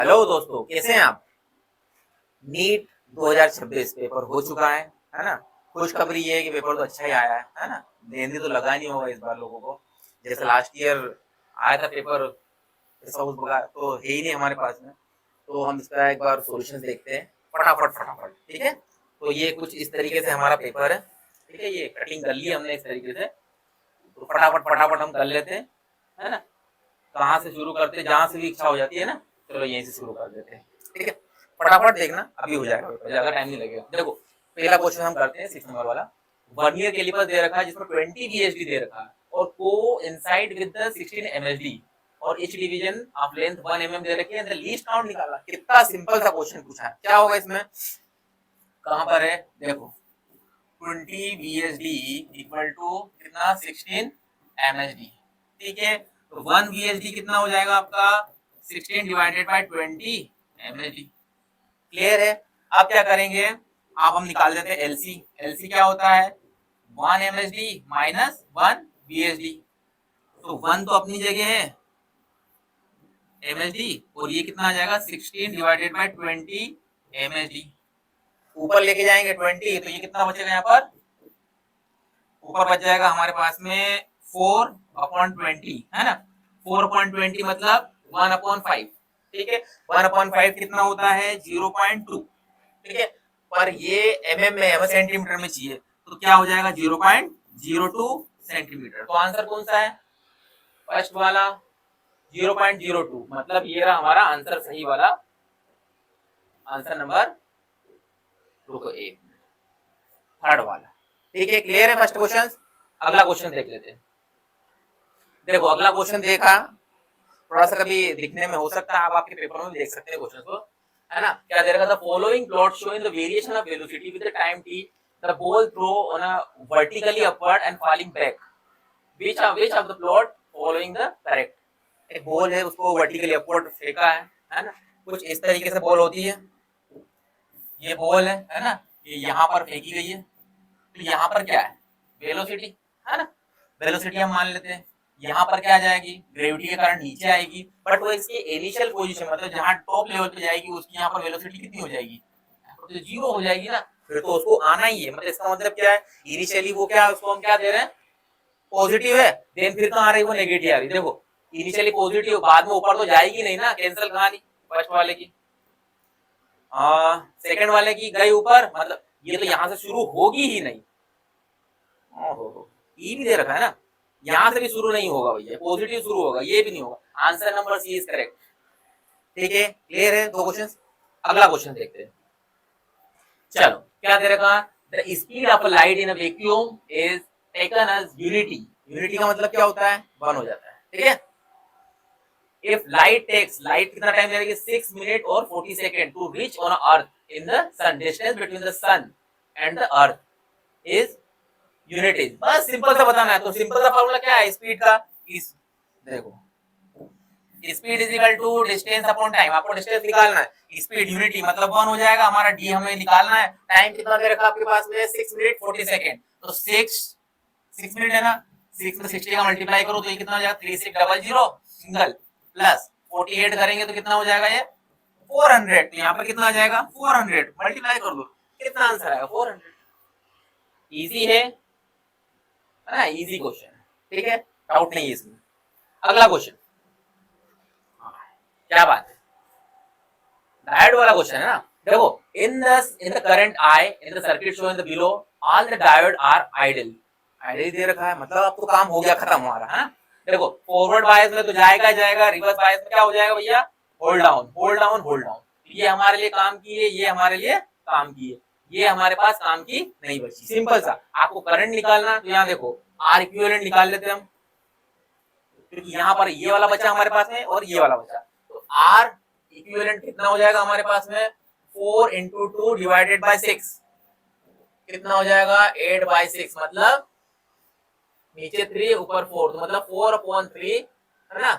Hello दोस्तों, कैसे हैं आप। नीट 2026 पेपर हो चुका है ना। खुशखबरी ये है कि पेपर तो अच्छा ही आया है ना। मेहंदी तो लगा नहीं होगा इस बार लोगों को, जैसे लास्ट ईयर आया था पेपर ऐसा उस प्रकार तो है ही नहीं हमारे पास में। तो हम इसका एक बार सॉल्यूशन देखते हैं फटाफट फटाफट, ठीक है। तो ये कुछ इस तरीके से हमारा पेपर है, ठीक है। ये कटिंग कर ली हमने इस तरीके से, तो फटाफट फटाफट हम कर लेते हैं, है ना। कहाँ से शुरू करते हैं, जहाँ से भी इच्छा हो जाती है ना, चलो यहीं से शुरू कर देते हैं, ठीक है। फटाफट देखना, अभी हो जाएगा, ज्यादा टाइम नहीं लगेगा। देखो पहला क्वेश्चन हम करते हैं 6 नंबर वाला। वर्नियर कैलिपर दे रखा है जिसमें 20 VSD दे रखा है और को इंसाइड विद द 16 MSD और H division of length 1 mm दे रखी है। द लीस्ट काउंट निकाला। कितना सिंपल सा क्वेश्चन पूछा है। क्या होगा इसमें, कहां पर है, देखो 20 VSD इक्वल टू कितना 16 MSD, ठीक है। तो 1 VSD कितना हो जाएगा आपका 16 डिवाइडेड बाय 20 MSD। क्लियर है। अब क्या करेंगे, आप हम निकाल देते हैं एलसी। एलसी क्या होता है 1 MSD माइनस 1 VSD। तो 1 तो अपनी जगह है MSD और ये कितना आ जाएगा 16 डिवाइडेड बाय 20 MSD। ऊपर लेके जाएंगे 20 तो ये कितना बचेगा यहाँ पर, ऊपर बच जाएगा हमारे पास में 4/20 है ना। 4/20 मतलब 1/5, ठीक है। 1/5 कितना होता है 0.2, ठीक है। पर ये mm में हमें सेंटीमीटर में चाहिए, तो क्या हो जाएगा 0.02 सेंटीमीटर। तो आंसर कौन सा है, फर्स्ट वाला 0.02, मतलब ये रहा हमारा आंसर सही वाला, आंसर नंबर रुको एक थर्ड वाला, ठीक है। क्लियर है फर्स्ट क्वेश्चन। अगला क्वेश्चन देख लेते हैं। देखो अगला क्वेश्चन देखा, थोड़ा सा कभी दिखने में हो सकता है, आप आपके पेपर में देख सकते हैं क्वेश्चन को, है ना। क्या दे रखा था, following plot showing the variation of velocity with the time t the ball throw on a vertically upward and falling back, which of the plot following the correct। एक बॉल है उसको वर्टिकली अपवर्ड फेंका है ना। कुछ इस तरीके से बॉल होती है, ये बॉल है ना, ये यहाँ पर फेंकी गई है। तो यहाँ पर क्या है वेलोसिटी, है ना। वेलोसिटी हम मान लेते हैं, यहाँ पर क्या आ जाएगी ग्रेविटी के कारण नीचे आएगी, बट वो इसकी इनिशियल पोजीशन मतलब जहाँ टॉप लेवल पे जाएगी उसकी यहाँ पर वेलोसिटी कितनी हो जाएगी, तो जीरो हो जाएगी ना। फिर तो उसको आना ही है, मतलब इसका मतलब क्या है इनिशियली वो क्या उसको हम क्या दे रहे हैं पॉजिटिव है, देन फिर कहाँ आ रही वो नेगेटिव आ रही। देखो इनिशियली पॉजिटिव, बाद में ऊपर तो जाएगी नहीं ना, कैंसिल कहानी फर्स्ट वाले की, सेकंड वाले की गई ऊपर, मतलब ये तो यहाँ से शुरू होगी ही नहीं। ई भी दे रखा है ना, यहाँ से भी शुरू नहीं होगा भैया, पॉजिटिव शुरू होगा, ये भी नहीं होगा। Answer number C is correct, ठीक है। क्लियर है दो क्वेश्चन। अगला क्वेश्चन देखते हैं। चलो क्या दे रखा, the speed of light in a vacuum is taken as unity. Unity का मतलब क्या होता है 1 हो जाता है, ठीक है। इफ लाइट टेक्स, लाइट कितना टाइम लगेगा 6 मिनट और 40 second to reach on earth in the sun, distance between the sun and the earth is unity. बस सिंपल सा बताना है। तो सिंपल सा फार्मूला क्या है स्पीड का, इस देखो speed is equal to distance upon time. आपको डिस्टेंस निकालना है, स्पीड यूनिटी मतलब 1 हो जाएगा, हमारा डी हमें निकालना है। टाइम कितना दे रखा आपके पास में 6 मिनट 40 सेकंड, तो 6 मिनट है ना, 6 में 60 का मल्टीप्लाई करो तो ये कितना हो जाएगा 3600 सिंगल प्लस 48 करेंगे तो कितना हो जाएगा ये 400। तो यहाँ पर कितना आ जाएगा 400 मल्टीप्लाई कर दो, कितना आंसर आएगा 400। इजी है ना, इजी क्वेश्चन, ठीक है, डाउट नहीं है इसमें। अगला क्वेश्चन, क्या बात है, डायोड वाला क्वेश्चन है ना। देखो in the current I in the circuit show in the below all the diode are ideal. Ideal दे रखा है मतलब अब तो काम हो गया खत्म हमारा, है। देखो फॉरवर्ड बायस में तो जाएगा जाएगा, रिवर्स बायस में क्या हो जाएगा भैया hold down hold down hold down. ये हमारे लिए काम की है, ये हमारे लिए काम की है, ये हमारे पास काम की नहीं बची। सिंपल सा आपको करंट निकालना, तो यहाँ देखो आर इक्विवेलेंट निकाल लेते हम, क्योंकि यहाँ पर ये वाला बचा हमारे पास में और ये वाला बचा। तो आर इक्विवेलेंट कितना हो जाएगा हमारे पास में 4 into 2 डिवाइडेड बाय 6 कितना हो जाएगा 8/6, मतलब नीचे 3 ऊपर 4, तो मतलब 4/3 है ना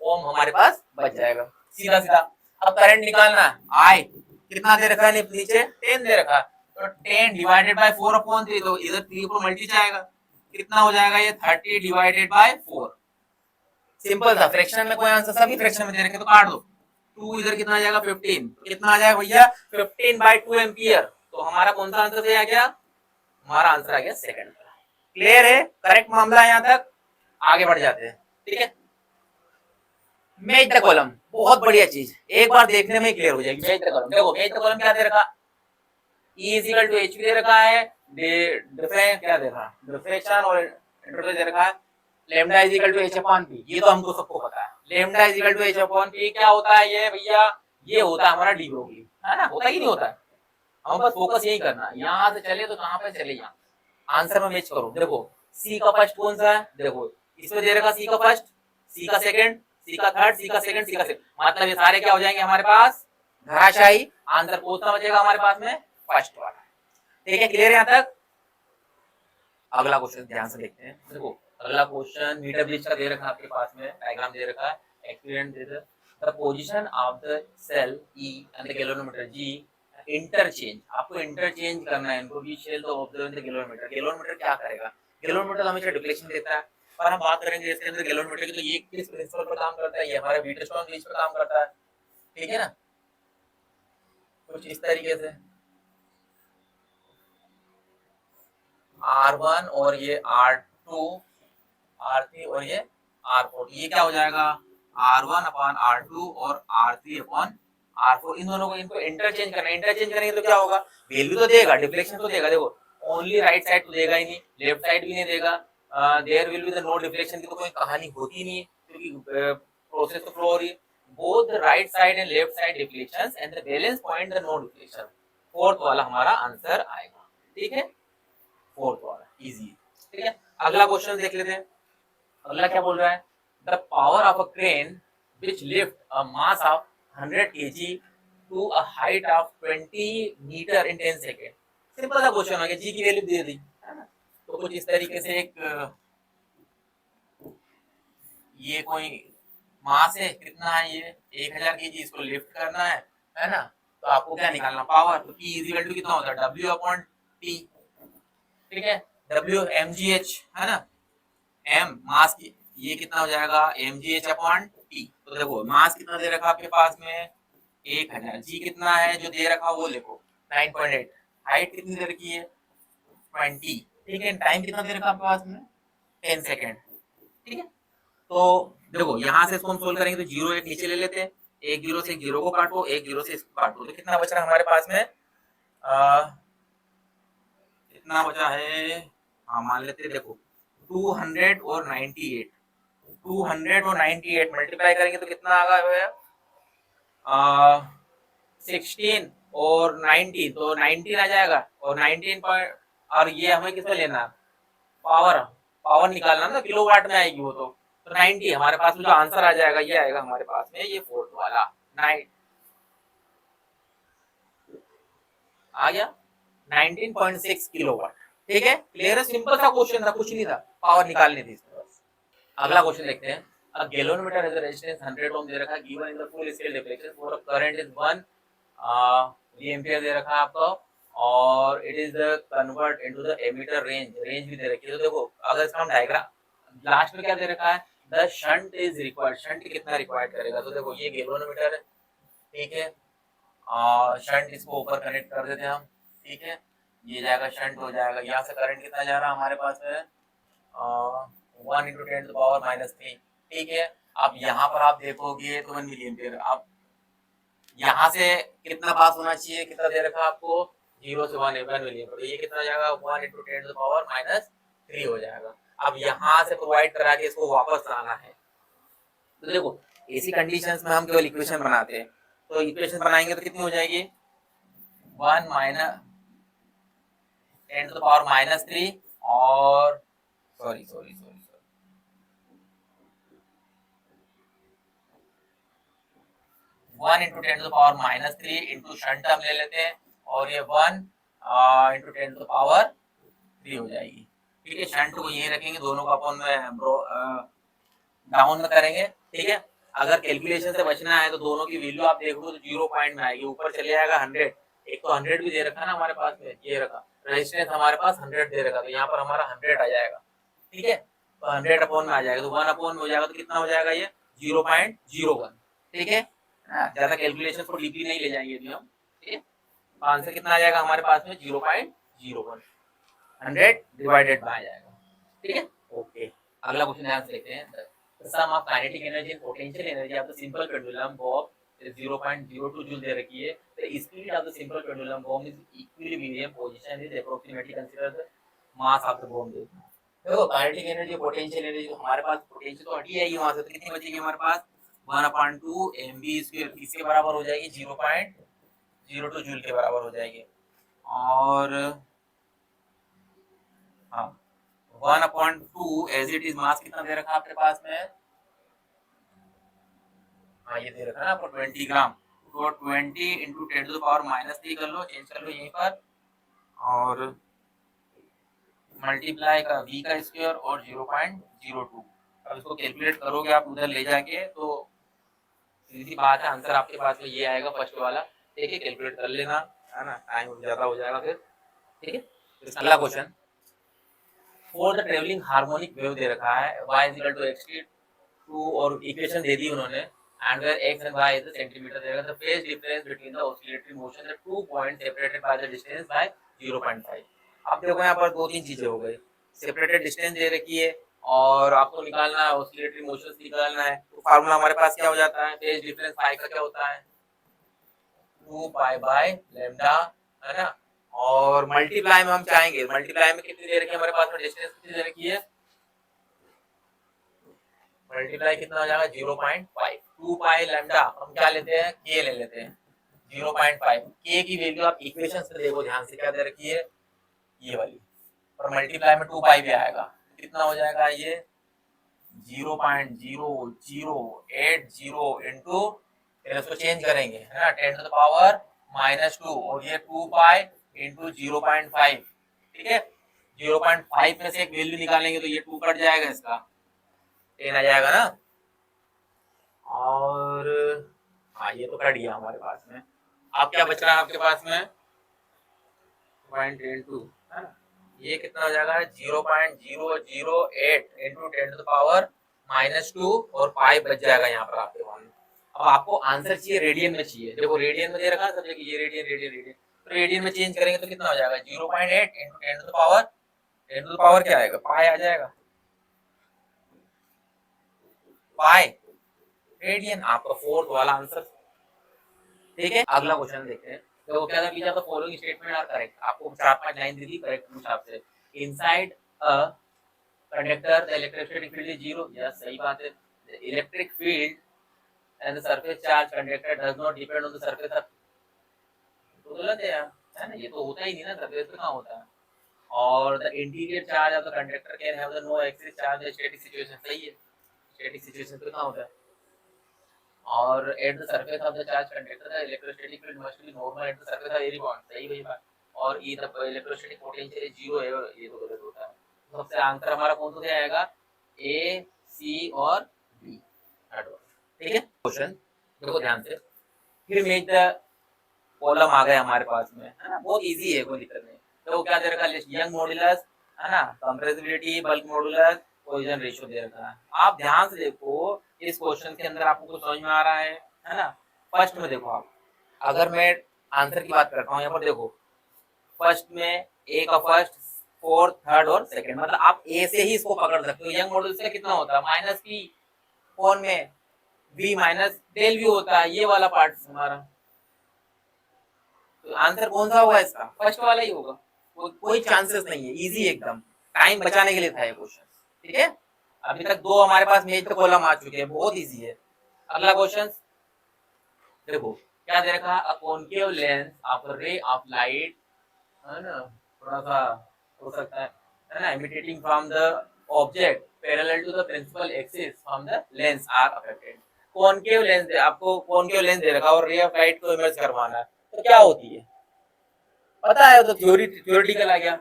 ओम हमारे पास बच जाएगा सीधा सीधा। अब करंट निकालना है, आई कितना दे रखा है नीचे 10 दे रखा है, तो 10 डिवाइडेड बाय 4/3, तो इधर 3 ऊपर मल्टी जाएगा, कितना हो जाएगा ये 30 डिवाइडेड बाय 4। सिंपल था, फ्रैक्शन में कोई आंसर, सभी फ्रैक्शन में दे रखे तो काट दो, 2 इधर कितना आ जाएगा 15, तो कितना आ जाएगा भैया 15/2 एम्पियर। तो हमारा कौन सा आंसर आ गया, हमारा आंसर आ गया सेकंड। क्लियर है, करेक्ट मामला है, यहां तक आगे बढ़ जाते हैं। ठीक है, मैच द कॉलम, बहुत बढ़िया चीज, एक बार देखने में क्लियर हो जाएगी। मैच द कॉलम, देखो मैच द कॉलम क्या दे रखा, E is equal to H दे रखा है, क्या दे रखा, डिफ्रेक्शन और इंटरफेस दे रखा है, lambda is equal to H upon P, ये तो हमको सबको पता है। Lambda is equal to H upon P क्या होता है ये भैया, ये होता है हमारा डी ब्रोगली, है ना, होता ही नहीं होता है। हम बस फोकस यही करना है, यहाँ से चले तो कहाँ पे चले, यहाँ आंसर में मैच करो। देखो सी का फर्स्ट कौन सा है, देखो इसमें दे रखा सी का फर्स्ट, सी का सेकंड, सी का थर्ड, सी का सेकंड, सी का सेकंड, मतलब ये सारे क्या हो जाएंगे हमारे पास घराशाही। आंसर कौन सा बचेगा हमारे पास में, फर्स्ट वाला। ठीक है, क्लियर यहाँ तक। अगला क्वेश्चन ध्यान से देखते हैं। देखो अगला क्वेश्चन मीटर ब्रिज का दे रखा है आपके पास में, डायग्राम दे रखा है, एक्सपेरिमेंट दे रखा है, the position of the cell E and the galvanometer G interchange, आपको इंटरचेंज करना है इनको, we shall the observe in the galvanometer. Galvanometer क्या करेगा, गैल्वेनोमीटर हमेशा डिफ्लेक्शन देता है, पर हम बात करेंगे इसके अंदर गैल्वेनोमीटर की, तो ये किस प्रिंसिपल पर काम करता है, ये हमारे व्हीटस्टोन ब्रिज पर काम करता है। ठीक है ना, कुछ इस तरीके से R1 और ये R2 R3 और ये R4, ये क्या हो जाएगा R1 अपॉन R2 और R3 अपॉन R4, इन दोनों को इनको इंटरचेंज करना है। इंटरचेंज करेंगे तो क्या होगा, वैल्यू तो देगा, डिफ्लेक्शन तो देगा। देखो ओनली राइट साइड तो देगा ही नहीं, लेफ्ट साइड भी नहीं देगा, there will be the no deflection की तो कोई कहानी होती नहीं है, क्योंकि प्रोसेस तो फ्लो हो रही है। Both the right side and left side deflections and the balance point the no deflection, fourth वाला हमारा आंसर आएगा। ठीक है, फोर्थ वाला इजी। ठीक है, अगला क्वेश्चन देख लेते हैं। अगला क्या बोल रहा है, the power of a crane which lift a mass of 100 kg to a height of 20 metre in 10 second. Simple सा क्वेश्चन हो गया, जी की वैल्यू दे दी, है ना। तो कुछ इस तरीके से एक ये कोई मास है, कितना है ये 1000 kg, इसको लिफ्ट करना है ना। तो आपको क्या निकालना, पावर, तो P इज इक्वल टू कितना होता है W अपॉन T। ठीक है, W mgh है ना, m मास की, ये कितना हो जाएगा mgh अपॉन T। तो देखो मास कितना दे रखा आपके पास में 1000, जी कितना है जो दे रखा वो देखो 9.8, हाइट कितनी दे रखी है 20। ठीक है, टाइम कितना दे रखा आपके पास में 10 सेकेंड। ठीक है, तो देखो यहाँ से इसको हम सोल्व करेंगे तो 0 एक नीचे ले लेते हैं, एक 0 से एक 0 को काटो, एक 0 से इसको काटो, तो कितना बच रहा है हमारे पास में, कितना बचा है, हाँ मान लेते हैं, देखो 200 और 98, 200 और 98 मल्टीप्लाई करेंगे तो कितना आ गया, 16 और 19, तो 19 आ जाएगा, और 19 पॉइंट, और ये हमें किसमें लेना है, पावर, पावर निकालना ना, किलोवाट में आएगी वो तो 90 हमारे पास में जो आंसर आ जाएगा ये आएगा हमारे पास में, ये फोर्थ वाला 9 आ गया 19.6 किलोवाट। ठीक है, क्लियर है, सिंपल सा क्वेश्चन था, कुछ नहीं था, पावर निकालनी थी इसमें बस। अगला क्वेश्चन देखते हैं। A galvanometer has a resistance 100 ohm दे रखा है, given in the full scale deflection for a current is 1 milliampere दे रखा है आपको, और it is the convert into the ammeter range, range भी दे रखी है। तो देखो अगर इसका हम डायग्राम लास्ट में क्या दे रखा है, the shunt is required, shunt कितना रिक्वायर्ड करेगा, तो देखो ये गैल्वेनोमीटर है, ठीक है, शंट इसको ऊपर कनेक्ट कर देते हैं हम, ठीक है, ये जाएगा शंट हो जाएगा, यहाँ से करंट कितना जा रहा है हमारे पास है 1 × 10⁻³ ठीक है। अब यहाँ पर आप देखोगे तो 1 मिलीएम्पियर, अब यहाँ से कितना पास होना चाहिए, कितना दे रखा आपको 0 से 1 मिलीएम्पियर, तो ये कितना जाएगा 1 × 10⁻³ हो जाएगा। अब यहाँ से प्रोवाइड करा के इसको वापस लाना है, तो देखो ऐसी कंडीशंस में हम केवल इक्वेशन बनाते हैं, तो इक्वेशन बनाएंगे तो कितनी हो जाएगी 1 × 10⁻³ और सॉरी 1 × 10⁻³ इंटू शंट हम ले लेते हैं, और ये 1 × 10⁻³ हो जाएगी। ठीक है, शंट को यही रखेंगे, दोनों को अपन में डाउन में करेंगे। ठीक है, अगर कैलकुलेशन से बचना है तो दोनों की वैल्यू आप देखो तो 0 पॉइंट में आएगी, ऊपर चले जाएगा 100, एक तो 100 भी दे रखा ना हमारे पास में, ये रखा रेजिस्टेंस हमारे पास 100 दे रखा, तो यहाँ पर हमारा 100 आ जाएगा। ठीक है, तो 100 अपॉन में आ जाएगा, तो 1 अपॉन में हो जाएगा, तो कितना हो जाएगा ये 0.01। ठीक है, ज्यादा कैलकुलेशन को डीपली नहीं ले जाएंगे अभी हम, ठीक है। तो आंसर कितना आ जाएगा हमारे पास में 0.01, 100 डिवाइडेड बाय आ जाएगा, ठीक है। ओके, अगला क्वेश्चन ध्यान से देखते हैं। The sum of kinetic energy and potential energy of the simple pendulum bob is 0.02 joule दे रखी है। The speed of the simple pendulum bomb is equilibrium position is approximately consider the mass of the bomb। देखो kinetic energy potential energy तो हमारे पास potential तो हटी आएगी वहां से, तो कितनी बचेगी हमारे पास 1/2 mv², किसके बराबर हो जाएगी 0.02 जूल के बराबर हो जाएगी। और हाँ 1/2 एज इट इज मास कितना दे रखा आपके पास में, हाँ ये दे रखा है ना आपको 20 ग्राम, तो 20 इंटू 10⁻³ कर लो, चेंज कर लो यहीं पर, और मल्टीप्लाई का v का स्क्वायर और 0.02। अब इसको कैलकुलेट करोगे आप उधर ले जाके तो सीधी बात है आंसर आपके पास में ये आएगा फर्स्ट वाला, ठीक है। कैलकुलेट कर लेना, है ना, टाइम ज्यादा हो जाएगा फिर, ठीक है। तो अगला question, for the travelling harmonic wave दे रखा है y = x2 और इक्वेशन दे दी उन्होंने, and where x and y is the centimeter देगा, the phase difference between the oscillatory motion the 2 points separated by the distance by 0.5। अब देखो यहाँ पर दो तीन चीजें हो गई, सेपरेटेड डिस्टेंस दे रखी है और आपको निकालना है ऑसिलेटरी मोशन निकालना है, तो फार्मूला हमारे पास क्या हो जाता है, फेज डिफरेंस पाई का क्या होता है 2 पाई बाय लैम्डा, है ना। और मल्टीप्लाई में हम चाहेंगे, मल्टीप्लाई में कितनी दे रखी है हमारे पास में, डिस्टेंस कितनी दे रखी है, मल्टीप्लाई कितना हो जाएगा 0.5, 2 पाई लैम्डा हम क्या लेते हैं के ले लेते हैं 0.5, के की वैल्यू आप इक्वेशन से देखो ध्यान से क्या दे रखी है ये वाली, और मल्टीप्लाई में 2 पाई भी आएगा, कितना हो जाएगा ये 0.0080 इंटू, फिर इसको चेंज करेंगे है ना 10⁻⁻2 और ये 2 पाई इंटू 0.5, ठीक है। 0.5 में से एक वैल्यू निकालेंगे तो ये 2 कट जाएगा, इसका 10 आ जाएगा ना, और हाँ ये तो कट गया हमारे पास में। अब क्या बच रहा है आपके पास में 0.10 है ना, ये कितना हो जाएगा 0.008 इंटू 10⁻⁻2 और 5 बच जाएगा यहाँ पर आपके पास। अब आपको आंसर चाहिए रेडियन में चाहिए, देखो रेडियन में दे रखा है सब जगह ये रेडियन रेडियन रेडियन, तो रेडियन में चेंज करेंगे तो कितना हो जाएगा 0.8 इंटू 10⁻, क्या आएगा पाई आ जाएगा, पाई रेडियन, आपका फोर्थ वाला आंसर, ठीक है। अगला क्वेश्चन देखते हैं, तो क्या कीजिए तो फॉलोइंग स्टेटमेंट आर करेक्ट, आपको 4-5 लाइन दी थी करेक्ट हिसाब से। Inside a conductor the electrostatic field is 0, yes सही बात है। The electric field and the surface charge conductor does not depend on the surface of, तो गलत है यार, है ना, ये तो होता ही नहीं ना, सरफेस पे कहां होता है। और the interior charge of the conductor can have the no excess charge static situation, सही है, स्टैटिक सिचुएशन पे कहां होता है। और at the surface of the charge conductor the electrostatic field must be normal at the surface of any bond, सही वही बात। और ये द इलेक्ट्रोस्टैटिक पोटेंशियल इज 0 है, ये तो गलत होता है। तो सबसे आंसर हमारा कौन सा आएगा ए सी और बी, ठीक है। क्वेश्चन देखो ध्यान से, फिर मेक द कॉलम आ गए हमारे पास में, है ना, बहुत इजी है, कोई दिक्कत नहीं। तो क्या दे रखा है यंग मॉड्यूलस, है ना, compressibility, bulk modulus, cohesion ratio दे रखा है। आप ध्यान से देखो इस क्वेश्चन के अंदर आपको कुछ समझ में आ रहा है ना। फर्स्ट में देखो आप, अगर मैं आंसर की बात करता हूँ यहाँ पर देखो, फर्स्ट में ए का फर्स्ट, फोर्थ, थर्ड और सेकंड, मतलब आप ए से ही इसको पकड़ सकते हो। यंग मॉड्यूलस से कितना होता है माइनस पी, कौन में बी माइनस डेल वी होता है, ये वाला पार्ट हमारा। तो आंसर कौन सा होगा इसका, फर्स्ट वाला ही होगा, कोई चांसेस नहीं है, इजी एकदम, टाइम बचाने के लिए था ये क्वेश्चन, ठीक है। अभी तक दो हमारे पास मेज पे कॉलम आ चुके हैं, बहुत इजी है। अगला क्वेश्चन देखो क्या दे रखा, a concave lens of ray of light, है ना, थोड़ा सा हो सकता है ना, imitating from the object parallel to the principal axis from the lens are affected. Concave lens दे, आपको कॉनकेव लेंस दे रखा और रे ऑफ लाइट को इमेज करवाना है, तो क्या होती है पता है, तो थ्योरेटिकल आ गया।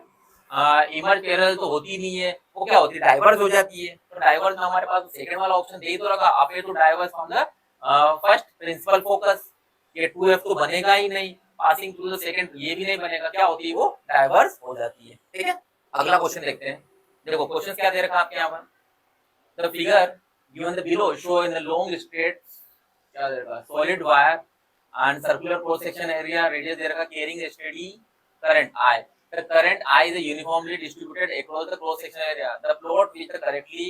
इमर्ज पैरेलल तो होती नहीं है, वो क्या होती है डाइवर्ज हो जाती है। तो डाइवर्ज में हमारे पास सेकंड वाला ऑप्शन दे तो रखा, appear to diverge from the first principal focus, ये 2f तो बनेगा ही नहीं, पासिंग थ्रू द सेकंड ये भी नहीं बनेगा, क्या होती है वो डाइवर्ज हो जाती है, ठीक है। अगला क्वेश्चन देखते हैं, देखो क्वेश्चन क्या दे रखा आपके यहाँ पर, the figure given the below show in the long straight क्या दे रखा है, solid wire and circular cross section area, radius दे रखा, carrying steady current I. The current I is uniformly distributed across the cross section area. The plot which correctly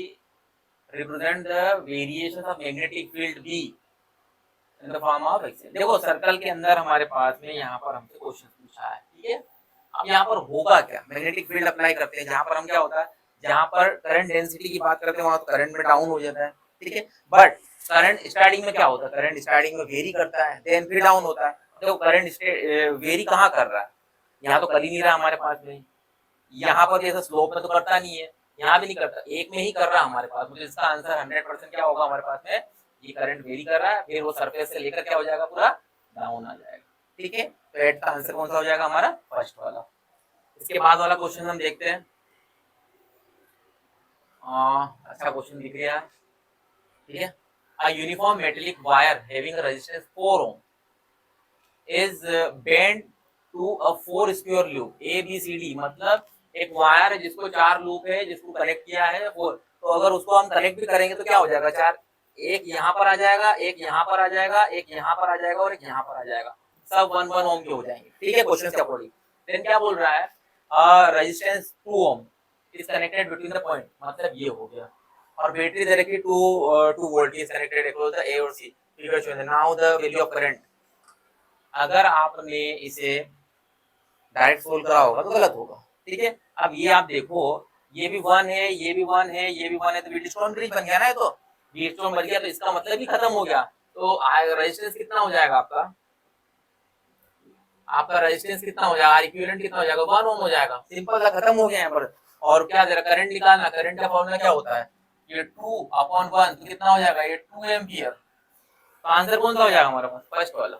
represent the variations of magnetic field B in the form of Excel. देखो circle के अंदर हमारे पास में यहाँ पर हमसे question पूछा है, ठीक है. अब यहाँ पर होगा क्या, मैग्नेटिक फील्ड अप्लाई करते हैं जहाँ पर हम क्या होता है, जहाँ पर करंट डेंसिटी की बात करते हैं वहां तो करंट में डाउन हो जाता है, ठीक है. बट करंट स्टार्टिंग में क्या होता है, करंट स्टार्टिंग में वेरी करता है, देन फिर डाउन होता है. देखो करंट वेरी कहाँ कर रहा है, यहाँ तो कर ही नहीं रहा हमारे पास में. यहाँ पर जैसे स्लोप में तो करता नहीं है, यहाँ भी नहीं करता, एक में ही कर रहा है हमारे पास. मुझे इसका आंसर 100% क्या होगा हमारे पास में, ये करंट वेरी कर रहा है, फिर वो सरफेस से लेकर क्या हो जाएगा, पूरा डाउन आ जाएगा, ठीक है. तो एट का आंसर कौन सा हो जाएगा हमारा, फर्स्ट वाला. इसके बाद वाला क्वेश्चन हम देखते हैं. अच्छा क्वेश्चन दिख रहा है, ठीक है. A uniform metallic wire having a resistance 4 ohm is bent to a 4 square loop A B C D. मतलब एक वायर है जिसको 4 लूप है, जिसको कनेक्ट किया है 4. तो अगर उसको हम कनेक्ट भी करेंगे तो क्या हो जाएगा, 4, एक यहाँ पर आ जाएगा, एक यहाँ पर आ जाएगा, एक यहाँ पर आ जाएगा और एक यहाँ पर आ जाएगा, सब 1 ओम के हो जाएंगे, ठीक है, क्वेश्चन के अकॉर्डिंग. देन क्या बोल रहा है, resistance 2 ohm is connected between the point, मतलब ये हो गया. और बैटरी दे रखी 2 volt is connected across the A और सी. फिगर शो है. Now the value of current. अगर आपने इसे डायरेक्ट सोल्व करा होगा तो गलत होगा, ठीक है. अब ये आप देखो, ये भी 1 है, ये भी 1 है, ये भी 1 है, तो व्हीटस्टोन ब्रिज बन गया ना. तो व्हीटस्टोन बन गया तो इसका मतलब ही खत्म हो गया. तो रेजिस्टेंस कितना हो जाएगा आपका रेजिस्टेंस कितना हो जाएगा, इक्विवेलेंट कितना हो जाएगा, 1 ओम हो जाएगा. सिंपल सा, खत्म हो गया यहाँ पर. और क्या दे रहा, करंट निकालना, करंट का फॉर्मूला क्या होता है, ये 2/1, तो कितना हो जाएगा, ये 2 एम्पियर. तो आंसर कौन सा हो जाएगा हमारे पास, फर्स्ट वाला.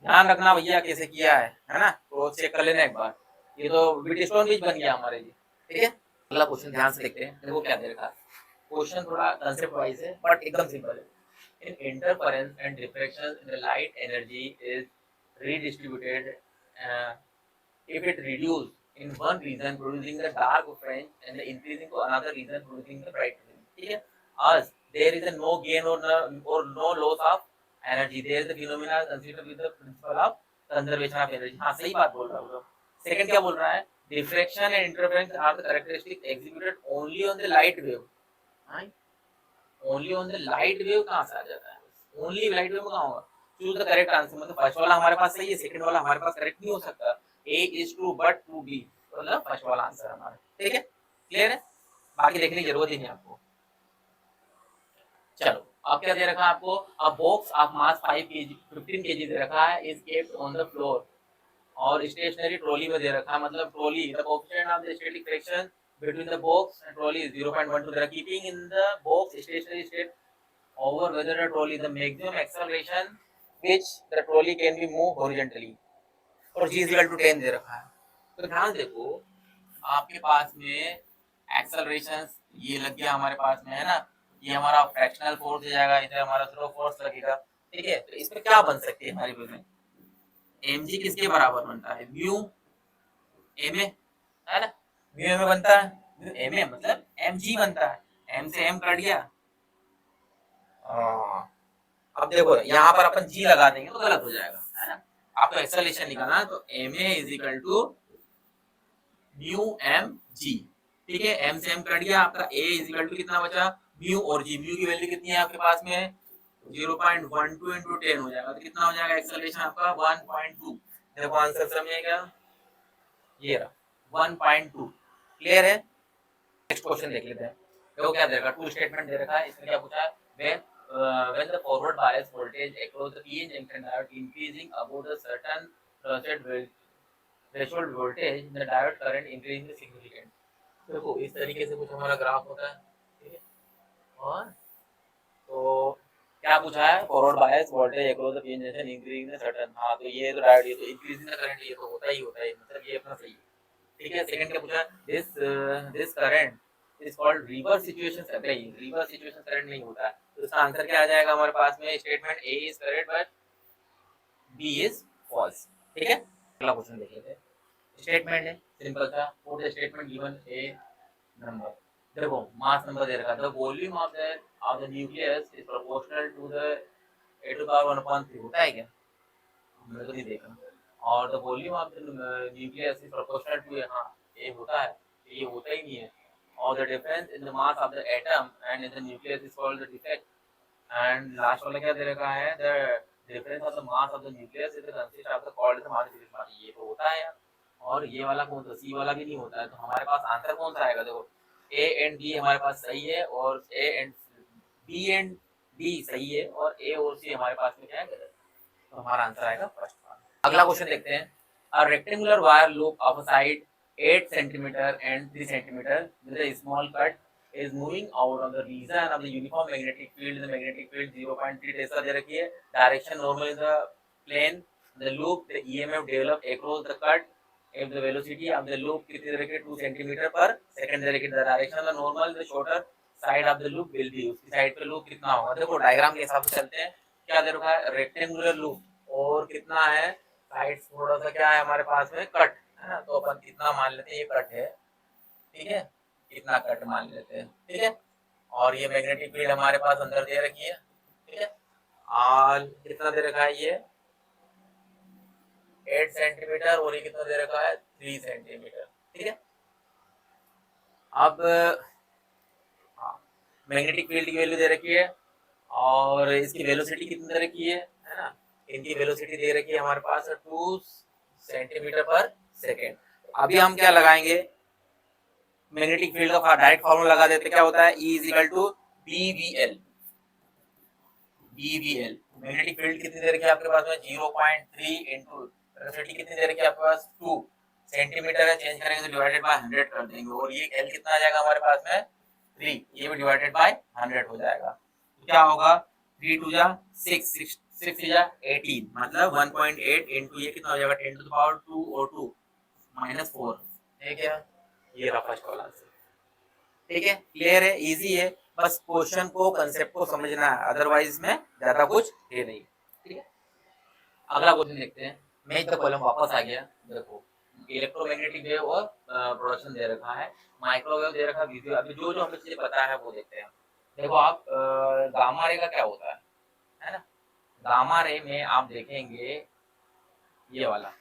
ध्यान रखना भैया कैसे किया है ना, तो चेक कर लेना एक बार. ये तो व्हीटस्टोन ब्रिज बन गया हमारे लिए, ठीक है. अगला क्वेश्चन ध्यान से देखते हैं. देखो क्या दे रखा है, क्वेश्चन थोड़ा कंसेप्ट वाइज है बट एकदम सिंपल है. In interference and diffraction in the light energy is redistributed if it reduced in one region producing the dark fringe and the increasing to another region producing the bright fringe, ठीक है. as there is a no gain or no loss of energy, there is the phenomena considered with the principle of conservation of energy. हाँ सही बात बोल रहा हूँ. Second क्या बोल रहा है, diffraction and interference are the characteristics exhibited only on the light wave. only on the light wave कहाँ से आ जाता है, only light wave में कहाँ होगा. Choose the correct answer. मतलब फर्स्ट वाला हमारे पास सही है, सेकंड वाला हमारे पास करेक्ट नहीं हो सकता. A is true but to be, मतलब फर्स्ट वाला आंसर हमारा, ठीक है. क्लियर है, बाकी देखने की जरूरत ही नहीं आपको. चलो अब क्या दे रखा है आपको, अ box of mass 5 kg 15 kg दे रखा है, is kept on the floor. और स्टेशनरी ट्रॉली में दे रखा है, मतलब trolley the coefficient of the static friction between the box and trolley is 0.12. दे रखा, keeping in the box stationery state over whether the trolley the maximum acceleration which the trolley can be moved horizontally और g is equal to 10 दे रखा है. तो ध्यान देखो, आपके पास में acceleration ये लग गया हमारे पास में, है ना. ये हमारा फ्रैक्शनल फोर्स हो जाएगा, इधर हमारा थ्रो फोर्स लगेगा, ठीक है. तो इसमें क्या बन सकती है हमारी में, mg किसके बराबर बनता है, म्यू ma, है ना. म्यू ma बनता है, म्यू ma मतलब mg बनता है, m से m कट गया. अब देखो यहाँ पर अपन जी लगा देंगे तो गलत हो जाएगा, है ना. आपको एक्सेलरेशन निकालना है तो ma is equal to mu M G, ठीक है. m से m कट गया, आपका a इज इक्वल टू कितना बचा, म्यू और जी. म्यू की वैल्यू कितनी है आपके पास में, 0.12 into 10 हो जाएगा. तो कितना हो जाएगा एक्सेलरेशन आपका, 1.2. देखो आंसर समझिएगा, ये रहा 1.2. क्लियर है. नेक्स्ट क्वेश्चन देख लेते हैं. देखो क्या दे रखा, टू स्टेटमेंट दे रखा है. इसमें क्या पूछा है, when the forward bias voltage across the PN junction diode increasing above a certain threshold voltage, the diode current increasing significant. देखो इस तरीके से कुछ हमारा ग्राफ होता है, ठीक है. और तो क्या पूछा है, forward bias voltage across the PN junction increasing the certain. हाँ तो ये तो डायोड, ये तो इंक्रीजिंग द करंट, ये तो होता ही होता है, मतलब ये अपना सही है, ठीक है. सेकंड क्या पूछा, this current is called reverse situation current. Reverse situation current नहीं होता है. तो इसका आंसर क्या आ जाएगा हमारे पास में, statement A is correct but B is false, ठीक है. अगला क्वेश्चन देख लेते हैं. स्टेटमेंट है सिंपल सा, put the statement given A number. देखो मास नंबर दे रखा है, the volume of the nucleus is proportional to the A to power 1/3 होता है क्या? हमने तो नहीं देखा। और the volume of the nucleus is proportional to, हाँ ये होता है, ये होता ही नहीं है। और the difference in the mass of the atom and in the nucleus is called the defect. And last वाला क्या दे रखा है, the difference of the mass of the nucleus is the consist of the called the mass difference. ये तो होता है यार, और ये वाला कौन सा, सी वाला भी नहीं होता है। तो हमारे पास आंसर कौन सा आएगा? देखो ए एंड बी हमारे पास सही है, और A and B and D सही है, और ए और सी हमारे पास में क्या है, गलत। तो हमारा आंसर आएगा फर्स्ट वाला। अगला क्वेश्चन देखते हैं। A rectangular wire loop of a side 8 centimetre and 3 centimetre with a small cut is moving out of the region of the uniform magnetic field. The magnetic field 0.3 Tesla दे रखी है। Direction normal in the plane. The loop, the EMF developed across the cut. If the velocity of the loop कितनी दे रखी है, 2 centimetre पर second दे रखी है। The direction of the normal, the shorter side of the loop will be, उसकी side पे loop कितना होगा। देखो डायग्राम के हिसाब से चलते हैं। क्या दे रखा है, रेक्टेंगुलर लूप, और कितना है साइड्स, थोड़ा सा क्या है हमारे पास में, कट है ना। तो अपन कितना मान लेते हैं, ये कट है, ठीक है, कितना कट मान लेते हैं, ठीक है। और ये मैग्नेटिक फील्ड हमारे पास अंदर दे रखी है, ठीक है। और कितना दे रखा है, ये 8 सेंटीमीटर, और ये कितना दे रखा है, 3 सेंटीमीटर, ठीक है। अब मैग्नेटिक फील्ड की वैल्यू दे रखी है, और इसकी वेलोसिटी कितनी दे रखी है ना। इनकी वेलोसिटी दे रखी है हमारे पास 2 सेंटीमीटर पर सेकेंड। अभी हम क्या लगाएंगे, मैग्नेटिक फील्ड का डायरेक्ट फॉर्मूला लगा देते, क्या होता है, E is equal to BVL। BVL magnetic field कितनी दे रखी है आपके पास में, 0.3 इंटू वेलोसिटी कितनी दे रखी है आपके पास 2 सेंटीमीटर है, चेंज करेंगे तो डिवाइडेड बाय 100 कर देंगे, और ये L कितना आ जाएगा हमारे पास में 3, ये भी डिवाइडेड बाय 100 हो जाएगा। तो क्या होगा, 3 2 जा 6, 6 जा 18, मतलब 1.8 इंटू ये कितना हो जाएगा, 10 टू द पावर 2 और 2 -4, ठीक है। ये रहा फर्स्ट वाला आंसर, ठीक है। क्लियर है, इजी है, बस क्वेश्चन को, कंसेप्ट को समझना है, अदरवाइज में ज्यादा कुछ है नहीं, ठीक है। अगला क्वेश्चन देखते हैं। मैं तो कॉलम वापस आ गया। देखो इलेक्ट्रोमैग्नेटिक वेव और प्रोडक्शन दे रखा है, माइक्रोवेव दे रखा है, वीडियो, अभी जो जो हमें चीजें पता है वो देखते हैं। देखो आप गामा रे का क्या होता है ना। गामा रे में आप देखेंगे, ये वाला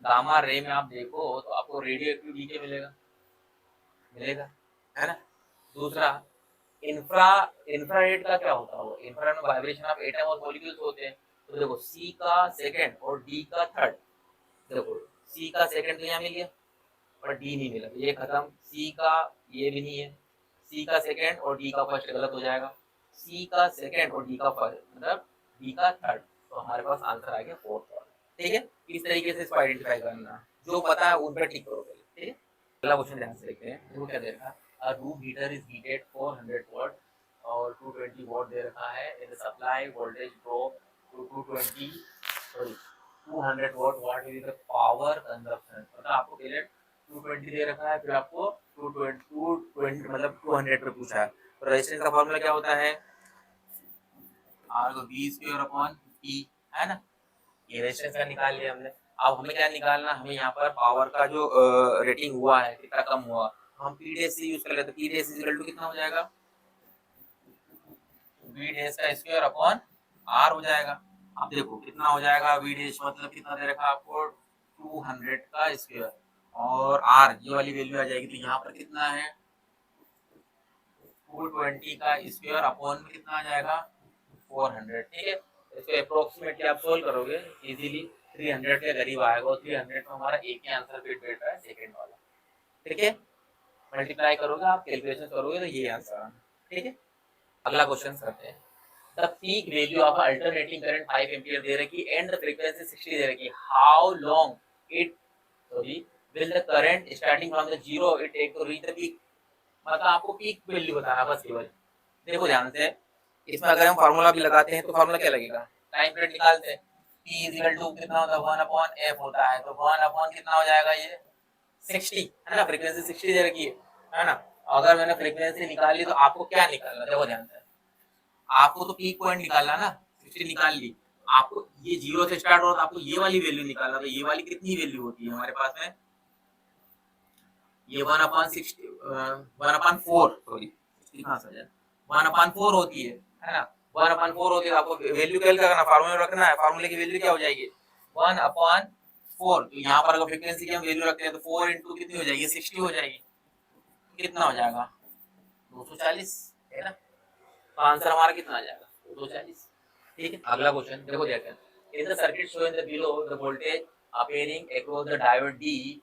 गामा रे में आप देखो तो आपको रेडियो एक्टिव डीके मिलेगा, मिलेगा, है ना। दूसरा इंफ्रारेड का क्या होता है, इंफ्रारेड में वाइब्रेशन ऑफ एटम और मॉलिक्यूल्स होते हैं। तो देखो सी का सेकंड और डी का थर्ड, देखो सी का सेकंड तो यहाँ मिल गया, और डी नहीं मिला, ये खत्म। सी का ये भी नहीं है, सी का सेकंड और डी का फर्स्ट गलत हो जाएगा। सी का सेकंड और डी का फर्स्ट, मतलब डी का थर्ड, तो हमारे पास आंसर आ गया फोर्थ वाला, ठीक है। इस तरीके से इसको आइडेंटिफाई करना, जो पता है उन पर टिक करो पहले, ठीक है। अगला क्वेश्चन ध्यान से देखते हैं। देखो क्या दे रखा है, a room heater is heated 400 watt और 220 वाट दे रखा है, in the supply voltage drop to 200 watt, what is the power consumption. मतलब आपको पहले 220 दे रखा है, फिर आपको 220 मतलब 200 पे पूछा है। तो रेजिस्टेंस का फार्मूला क्या होता है, R को V²/T, है ना। ये रेजिस्टेंस का निकाल लिया हमने। अब हमें क्या निकालना, हमें यहाँ पर पावर का जो रेटिंग हुआ है कितना कम हुआ, हम P डैश से यूज कर लेते हैं। P dash is equal to कितना हो जाएगा, V डैश का स्क्वायर R हो जाएगा। अब देखो कितना हो जाएगा, V डैश मतलब कितना दे रखा आपको 200 का स्क्वायर, और R ये वाली वैल्यू आ जाएगी। तो यहाँ पर कितना है 220 का स्क्वायर अपॉन में कितना आ जाएगा 400, ठीक है। इसको अप्रोक्सीमेटली आप सोल्व करोगे इजीली 300 के करीब आएगा, और 300 में हमारा एक ही आंसर फिट बैठ रहा है, सेकंड वाला, ठीक है। मल्टीप्लाई करोगे आप, कैलकुलेशन करोगे तो ये आंसर आना, ठीक है। अगला क्वेश्चन करते हैं। The peak value of alternating current 5 ampere दे रखी एंड द फ्रीक्वेंसी 60 दे रखी, how long it will the current starting from the zero it take to reach the peak. मतलब आपको पीक वैल्यू बताना बस केवल। देखो ध्यान से, इसमें अगर हम फार्मूला भी लगाते हैं तो फार्मूला क्या लगेगा, टाइम पीरियड निकालते हैं। P इज इक्वल टू कितना होता है 1/f होता है, तो 1 कितना हो जाएगा ये 60, है ना। फ्रीक्वेंसी 60 दे रखी है ना। अगर मैंने फ्रीक्वेंसी निकाली तो आपको क्या निकालना, देखो ध्यान से, आपको तो पीक पॉइंट निकालना ना, 60 निकाल ली, आपको ये 0 से स्टार्ट हो तो आपको ये वाली वैल्यू निकालना। तो ये वाली कितनी वैल्यू होती है हमारे पास में, ये 1/60 1/4 सॉरी 1/4 होती है ना। 1/4 होती है। आपको वैल्यू क्या करना, फार्मूला रखना है, फार्मूले की वैल्यू क्या हो जाएगी 1/4। तो यहाँ पर अगर फ्रीक्वेंसी की हम वैल्यू रखते हैं तो 4 इंटू कितनी हो जाएगी 60 हो जाएगी। कितना हो जाएगा 240 है ना। तो आंसर हमारा कितना आ जाएगा 240। ठीक है, अगला क्वेश्चन देखो देखते हैं। इन the circuit show in the below the voltage appearing across the diode D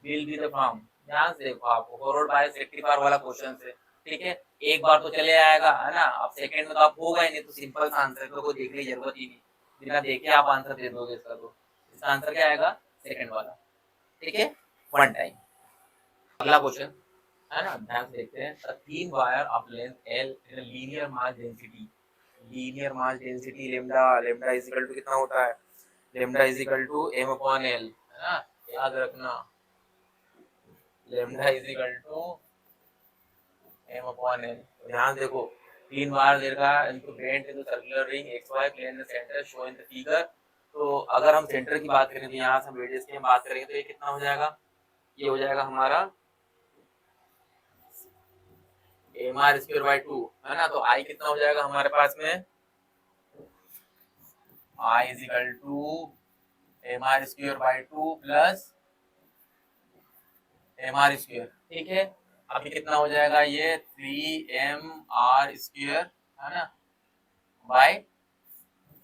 will be the from. ध्यान से देखो, आपको फॉरवर्ड बायस रेक्टिफायर वाला क्वेश्चन है। ठीक है, एक बार तो चले आएगा है ना, अब सेकंड में तो आप होगा ही नहीं, तो सिंपल सा आंसर तो कोई देखने की जरूरत ही नहीं, बिना देखे आप आंसर दे दोगे इसका। तो इसका आंसर क्या आएगा सेकंड वाला। ठीक है, वन टाइम। अगला क्वेश्चन है ना, ध्यान से देखते हैं। A thin wire of length L in a linear mass density, linear mass density lambda, lambda is equal to कितना होता है, lambda is equal to m/l है ना, याद रखना lambda is equal to m/l। ध्यान देखो, तीन बार दे रखा है इनको bent in the circular ring xy plane in the centre show in the figure. तो अगर हम सेंटर की बात करें तो यहाँ से हम रेडियस की बात करेंगे तो ये कितना हो जाएगा, ये हो जाएगा हमारा mr²/2 है ना। तो I कितना हो जाएगा हमारे पास में, I is equal to mr² plus mr²। ठीक है, अभी कितना हो जाएगा ये 3mr² है ना बाय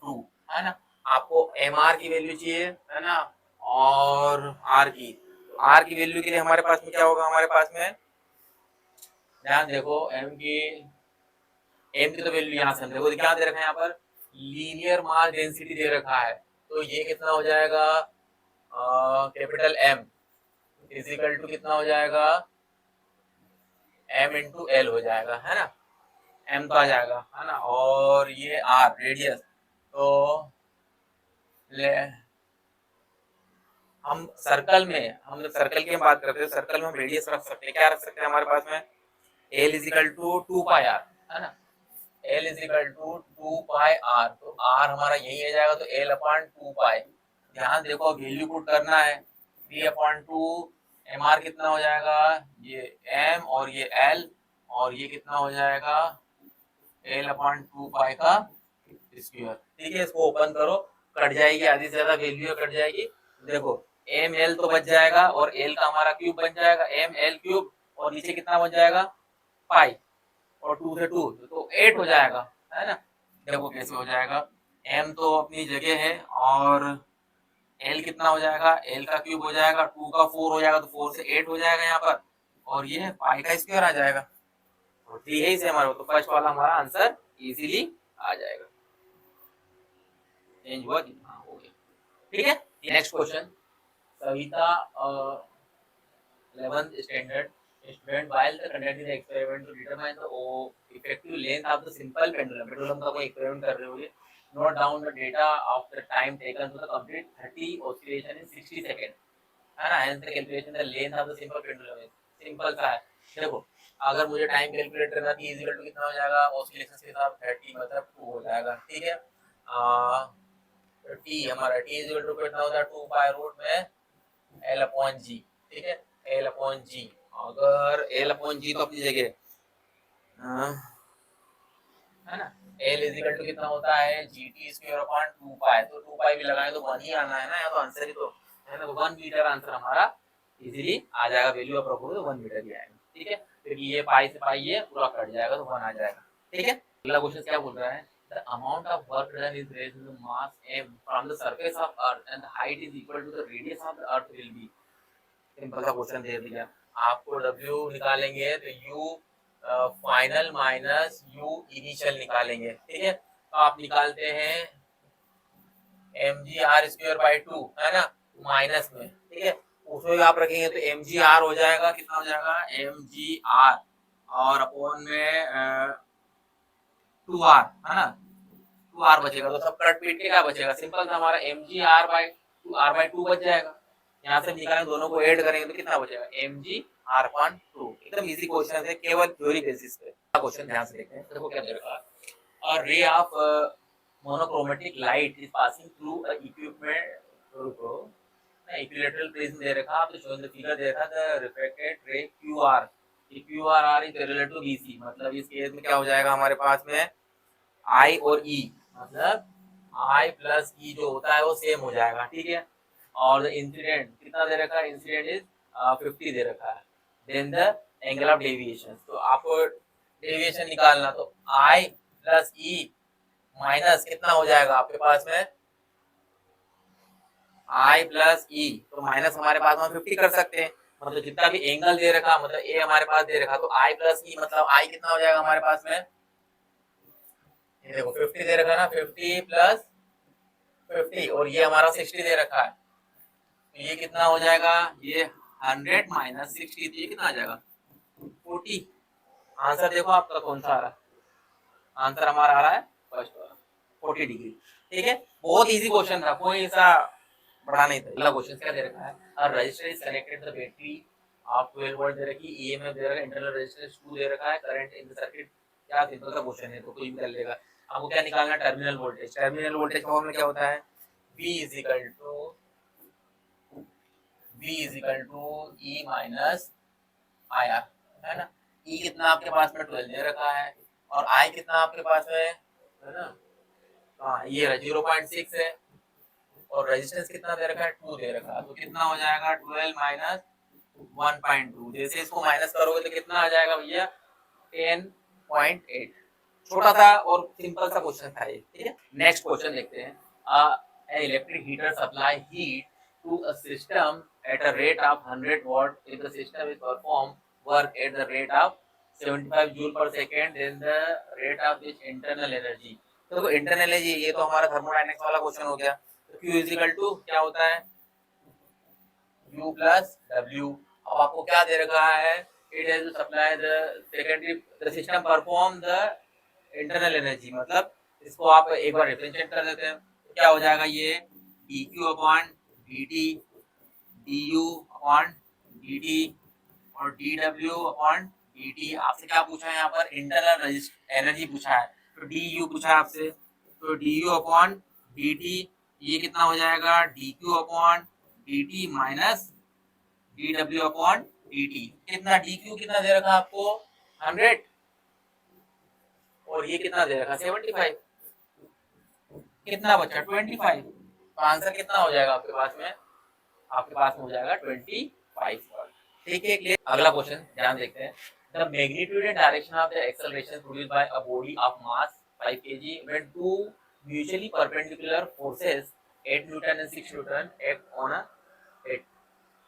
2 है ना। आपको mr की वैल्यू चाहिए है ना, और r की वैल्यू के लिए हमारे पास में क्या होगा, हमारे पास में ध्यान देखो m की तो वैल्यू यहाँ से देखो क्या दे रखा है, यहाँ पर लीनियर मास डेंसिटी दे रखा है। तो ये कितना हो जाएगा capital M is equal to कितना हो जाएगा m इंटू एल हो जाएगा है ना, m तो आ जाएगा है ना, और ये r रेडियस। तो हम सर्कल की हम बात करते हैं, सर्कल में हम रेडियस रख सकते हैं, क्या रख सकते हैं हमारे पास में L is equal to 2πr है ना, L is equal to 2πr। तो r हमारा यही आ जाएगा, तो L/2π। ध्यान देखो वैल्यू पुट करना है, 3/2 mr कितना हो जाएगा, ये m और ये l, और ये कितना हो जाएगा L/2π का स्क्वायर। ठीक है, इसको ओपन करो, कट जाएगी, आधी से ज्यादा वैल्यू कट जाएगी। देखो ml तो बच जाएगा और l का हमारा क्यूब बन जाएगा ml क्यूब, और नीचे कितना बन जाएगा पाई, और 2 से 2 तो 8 हो जाएगा है ना। देखो कैसे हो जाएगा, m तो अपनी जगह है, और l कितना हो जाएगा, l का क्यूब हो जाएगा, 2 का 4 हो जाएगा, तो 4 से 8 हो जाएगा यहाँ पर, और ये पाई का स्क्वायर आ जाएगा। तो यही से हमारा, तो फर्स्ट वाला हमारा आंसर इजीली आ जाएगा। चेंज हुआ कि हाँ हो गया। ठीक है, next question. Savita 11th standard student while the conducting the experiment to determine the effective length of the simple pendulum, pendulum का कोई एक्सपेरिमेंट कर रहे होगे, note down the data of the time taken to the complete 30 oscillation in 60 second है ना, hence the calculation the length of the simple pendulum is. Simple सा है, देखो अगर मुझे टाइम कैलकुलेट करना है, इज इक्वल टू कितना हो जाएगा ऑसिलेशंस के साथ 30 मतलब 2 हो जाएगा। ठीक है, टी हमारा टी इज इक्वल टू कितना होता है 2 पाई रूट में L/G। ठीक है, L/G, अगर L/G तो अपनी जगह है ना, L इज इक्वल टू कितना होता है GT²/2π, तो 2π भी लगाए तो 1 ही आना है ना, या तो आंसर ही तो है ना, तो 1 मीटर आंसर हमारा इजीली आ जाएगा, वैल्यू ऑफ रखोगे तो 1 मीटर ही आएगा। ठीक है, क्योंकि ये पाई से पाई ये पूरा कट जाएगा तो 1 आ जाएगा। ठीक है, अगला क्वेश्चन क्या बोल रहा है, the amount of work done is raised to the mass m from the surface of earth and the height is equal to the radius of the earth will be। Simple सा question दे दिया आपको, w निकालेंगे तो u final minus u initial निकालेंगे। ठीक है, तो आप निकालते हैं mgr²/2 है ना माइनस में। ठीक है, उसमें आप रखेंगे तो mgr हो जाएगा, कितना हो जाएगा mgr, और अपॉन में 2r है ना, 2r बचेगा, तो सब कट पीट के क्या बचेगा, सिंपल था हमारा mgr/2 बच जाएगा। यहाँ से निकालेंगे, दोनों को ऐड करेंगे तो कितना बचेगा mgr/2। एकदम इजी क्वेश्चन है, केवल थ्योरी बेसिस पे। क्वेश्चन ध्यान से देखते हैं, देखो क्या दे रखा है, a ray of monochromatic light is passing through a equipment, रुको equilateral prism दे रखा है, तो शो इन द फिगर दे रखा है, the refracted ray QR, QR is relative to BC, मतलब इस केस में क्या हो जाएगा हमारे पास में आई और ई, मतलब आई प्लस ई जो होता है वो सेम हो जाएगा, ठीक है। और इंसिडेंट कितना दे रखा है, इंसिडेंट इज 50 दे रखा है। Then the angle of deviation, तो आपको डेविएशन निकालना, तो आई प्लस ई माइनस कितना हो जाएगा आपके पास में, आई प्लस ई, तो माइनस हमारे पास में 50 कर सकते हैं, मतलब जितना भी एंगल दे रखा, मतलब ए हमारे पास दे रखा, तो आई प्लस ई मतलब आई कितना हो जाएगा हमारे पास में, ये देखो 50 दे रखा है ना, 50 प्लस 50 और ये हमारा 60 दे रखा है, तो ये कितना हो जाएगा, ये 100 माइनस 60, तो ये कितना आ जाएगा 40। आंसर देखो आपका कौन सा आ रहा है, आंसर हमारा आ रहा है फर्स्ट वाला 40 डिग्री, ठीक है। बहुत इजी क्वेश्चन था, कोई ऐसा बड़ा नहीं था। अगला क्वेश्चन क्या दे रखा है, a resistor is connected the battery आप 12 वोल्ट दे रखी, ईएमएफ दे रखा है, इंटरनल रेजिस्टेंस 2 दे रखा है, करंट इन द सर्किट, क्या सिंपल सा क्वेश्चन है, तो कोई भी कर लेगा। आपको क्या निकालना है, टर्मिनल वोल्टेज। टर्मिनल वोल्टेज का फॉर्मूला क्या होता है, V is equal to E minus I R, है ना। E कितना आपके पास में 12 दे रखा है, और I कितना आपके पास में है ना, हाँ ये 0.6 है, और रेजिस्टेंस कितना दे रखा है 2 दे रखा है, तो कितना हो जाएगा 12 माइनस 1.2, जैसे इसको माइनस करोगे तो कितना आ जाएगा भैया 10.8। छोटा सा और सिंपल सा क्वेश्चन था ये, ठीक है। नेक्स्ट क्वेश्चन देखते हैं, an electric heater supply heat to a system at a rate of 100 watt if the system is perform work at the rate of 75 joule per second, then the rate of this internal energy। तो internal energy, ये तो हमारा thermodynamics वाला question हो गया। तो Q is equal to क्या होता है, U प्लस W। अब आपको क्या दे रखा है, it has to supply the secondary, the system perform the internal energy, मतलब इसको आप एक बार डिफरेंशिएट कर देते हैं, तो क्या हो जाएगा ये dq upon dt, du upon dt और dw अपॉन dt। आपसे क्या पूछा है यहाँ पर, इंटरनल एनर्जी पूछा है, तो du पूछा है आपसे, तो du अपॉन dt, ये कितना हो जाएगा dq upon dt minus dw upon dt। कितना dq कितना दे रखा आपको 100, और ये कितना दे रखा 75, कितना बचा 25, तो आंसर कितना हो जाएगा आपके पास में, आपके पास में हो जाएगा 25। ठीक है, क्लियर। अगला क्वेश्चन ध्यान देखते हैं, the magnitude and direction of the acceleration produced by a body of mass 5 kg when two mutually perpendicular forces 8 Newton and 6 Newton act on a head.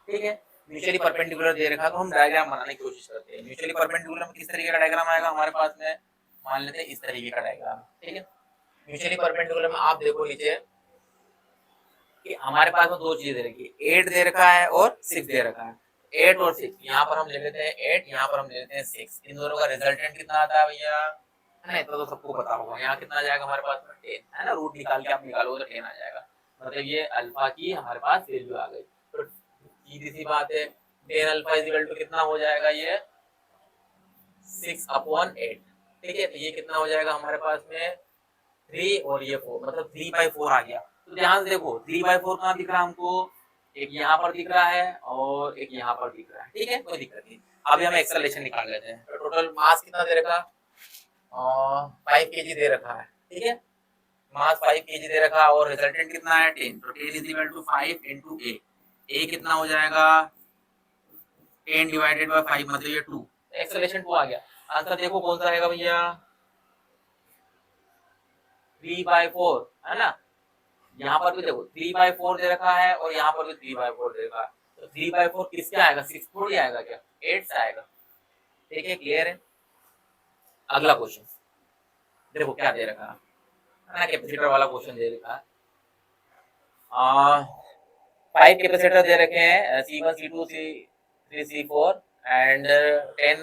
ठीक है, म्यूचुअली परपेंडिकुलर दे रखा, तो हम डायग्राम बनाने की कोशिश करते हैं। म्यूचुअली परपेंडिकुलर में किस तरीके का डायग्राम आएगा हमारे पास में, मान लेते हैं इस तरीके का डायग्राम, ठीक है। म्यूचुअली परपेंडिकुलर में आप देखो नीचे कि हमारे पास में दो चीजें दे रखी है, 8 दे रखा है और 6 दे रखा है। 8 और 6 यहाँ पर हम ले लेते हैं 8, यहाँ पर हम ले लेते हैं 6, इन दोनों का रिजल्टेंट कितना आता है भैया, है ना, इतना तो सबको पता होगा। यहाँ कितना आ जाएगा हमारे पास में 10, है ना, रूट निकाल के आप निकालोगे तो 10 आ जाएगा, मतलब ये अल्फा की हमारे पास वैल्यू आ गई। तो सीधी सी बात है, 10 अल्फा इज इक्वल टू कितना हो जाएगा, ये 6/8। ठीक है, तो ये कितना हो जाएगा हमारे पास में 3 और ये 4, मतलब 3/4 आ गया। तो ध्यान से देखो 3/4 कहाँ दिख रहा है हमको, एक यहाँ पर दिख रहा है और एक यहाँ पर दिख रहा है, ठीक है, कोई दिक्कत नहीं। अभी हम एक्सेलरेशन निकाल लेते हैं। तो टोटल मास कितना दे रखा, 5 kg दे रखा है, ठीक है, मास 5 kg दे रखा, और रिजल्टेंट कितना है 10, तो 10 इज इक्वल टू 5 इंटू ए कितना हो जाएगा 10 डिवाइडेड बाय 5, मतलब ये 2, एक्सेलरेशन 2 आ गया। आंसर देखो कौन सा आएगा भैया 3/4, है ना। यहाँ पर भी देखो 3/4 दे रखा है और यहाँ पर भी 3/4 दे रखा है, तो 3/4 किसके आएगा, 6 थोड़ी आएगा, क्या 8 से आएगा। ठीक है, क्लियर है। अगला क्वेश्चन देखो क्या दे रखा है ना, कैपेसिटर वाला क्वेश्चन दे रखा है। 5 कैपेसिटर दे रखे हैं, C1 C2 C3 C4 and 10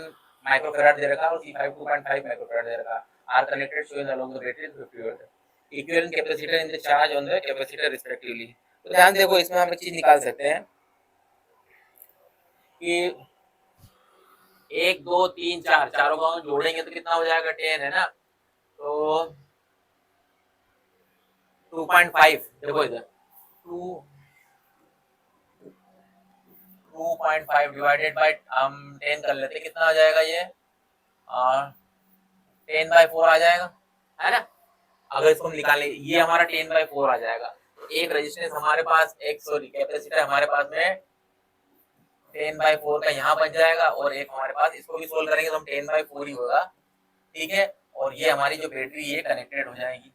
microfarad दे रखा है, और C5 2.5 माइक्रोफैराड दे रखा है, are connected showing along the battery 50 volt equivalent capacitor in the charge on the capacitor respectively. तो ध्यान देखो इसमें हम एक चीज निकाल सकते हैं कि 1 2 3 4 चारों को जोड़ेंगे तो कितना हो जाएगा 10, है ना। तो 2.5 देखो इधर 2.5 डिवाइडेड बाय हम 10 कर लेते, कितना आ जाएगा ये 10/4 आ जाएगा, है ना। अगर इसको हम निकालें, ये हमारा 10/4 आ जाएगा। तो एक रेजिस्टेंस हमारे पास, एक सॉरी कैपेसिटर हमारे पास में 10/4 का यहाँ बच जाएगा, और एक हमारे पास, इसको भी सोल्व करेंगे तो हम 10/4 ही होगा, ठीक है। और ये हमारी जो बैटरी ये कनेक्टेड हो जाएगी,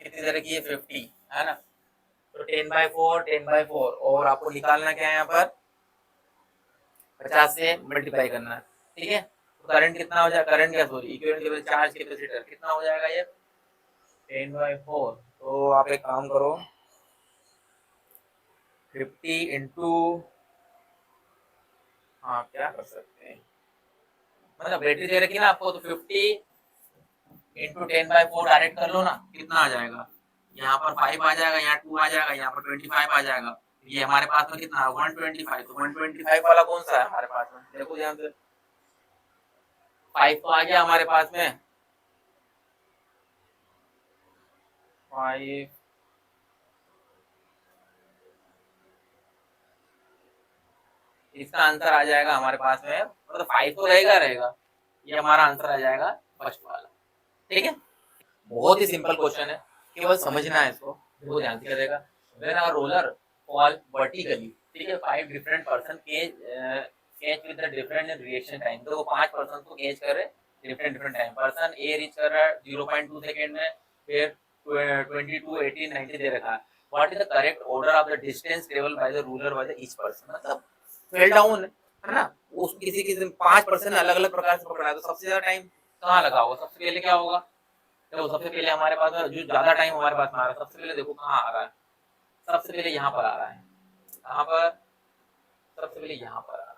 कितनी तरह की है, 50, है ना। तो 10/4 10/4, और आपको निकालना क्या है यहाँ पर, 50 से मल्टीप्लाई करना है, ठीक है। तो करंट कितना हो जाएगा, करंट क्या सॉरी इक्विवेलेंट चार्ज कैपेसिटर कितना हो जाएगा ये 10/4। तो आप एक काम करो, 50 इंटू, हाँ क्या कर सकते हैं, मतलब बैटरी दे रखी ना आपको, तो 50 इंटू 10/4 डायरेक्ट कर लो ना, कितना आ जाएगा, यहाँ पर 5 आ जाएगा, यहाँ 2 आ जाएगा, यहाँ पर 25 आ जाएगा। ये हमारे पास में कितना है 125, तो 125 वाला कौन सा है हमारे पास में, देखो ध्यान से, 5 तो आ गया हमारे पास में, 5, इसका आंसर आ जाएगा हमारे पास में, मतलब 5 तो रहेगा रहेगा, ये हमारा आंसर आ जाएगा फर्स्ट वाला, ठीक है। बहुत ही सिंपल क्वेश्चन है, केवल समझना है इसको, देखो ध्यान से करेगा। When a roller fall vertically, ठीक है, 5 different person catch with the different reaction time, तो 5 पर्सन को कैच कर रहे डिफरेंट डिफरेंट टाइम, पर्सन ए रीच कर रहा है 0.2 सेकंड में, फिर 22 18 90 दे रखा है। What is the correct order of the distance travel by the ruler by the each person, मतलब फेल डाउन है ना, उस किसी किसी 5 पर्सन अलग अलग प्रकार से पकड़ा है, तो सबसे ज्यादा टाइम कहाँ लगा होगा, सबसे पहले क्या होगा, देखो सबसे पहले हमारे पास जो ज्यादा टाइम हमारे पास में आ रहा है, सबसे पहले देखो कहाँ आ रहा है, सबसे पहले यहाँ पर आ रहा है, कहाँ पर, सबसे पहले यहाँ पर आ रहा है,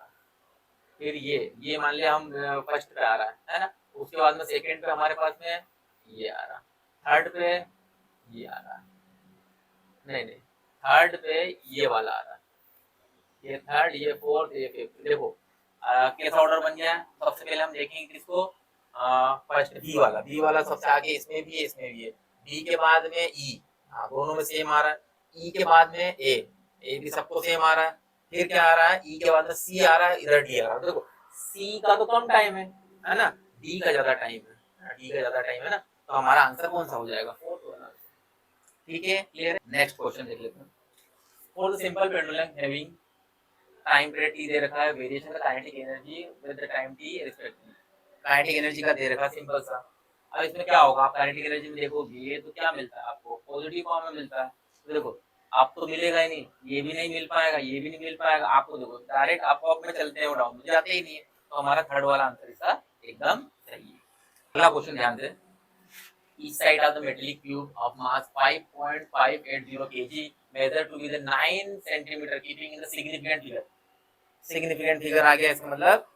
फिर ये मान लिया हम फर्स्ट पे आ रहा है ना, उसके बाद में सेकंड पे हमारे पास में ये आ रहा, थर्ड पे ये आ रहा, नहीं नहीं, थर्ड पे ये वाला आ रहा, ये थर्ड, ये फोर्थ, ये फिफ्थ, देखो कैसा ऑर्डर बन गया है। सबसे पहले हम देखेंगे किसको, फर्स्ट बी वाला सबसे आगे, इसमें भी है इसमें भी है, बी के बाद में ई, हाँ दोनों में सेम आ रहा है, ई के बाद में ए भी सबको सेम आ रहा है, फिर क्या आ रहा है, ई के बाद में सी आ रहा है, इधर डी आ रहा है, देखो सी का तो कम टाइम है ना, डी का ज्यादा टाइम है, डी का ज्यादा टाइम है ना, तो हमारा आंसर कौन सा हो जाएगा, फोर्थ वाला, ठीक है, क्लियर है। नेक्स्ट क्वेश्चन देख लेते हैं। For the simple pendulum having time period T दे रखा है, वेरिएशन का kinetic energy with the time T respectively, kinetic energy का दे रखा, सिंपल सा। अब इसमें क्या होगा, आप काइनेटिक एनर्जी में देखोगे तो क्या मिलता है आपको, पॉजिटिव फॉर्म में मिलता है, तो देखो आप तो मिलेगा ही नहीं, ये भी नहीं मिल पाएगा, ये भी नहीं मिल पाएगा आपको, देखो डायरेक्ट अप में चलते हैं, वो डाउन में जाते ही नहीं है, तो हमारा थर्ड वाला आंसर इसका एकदम सही है। अगला क्वेश्चन ध्यान से, each side of the metallic cube of mass 5.580 kg measured to be the 9 centimeter keeping in the significant figure, significant figure आ गया, इसका मतलब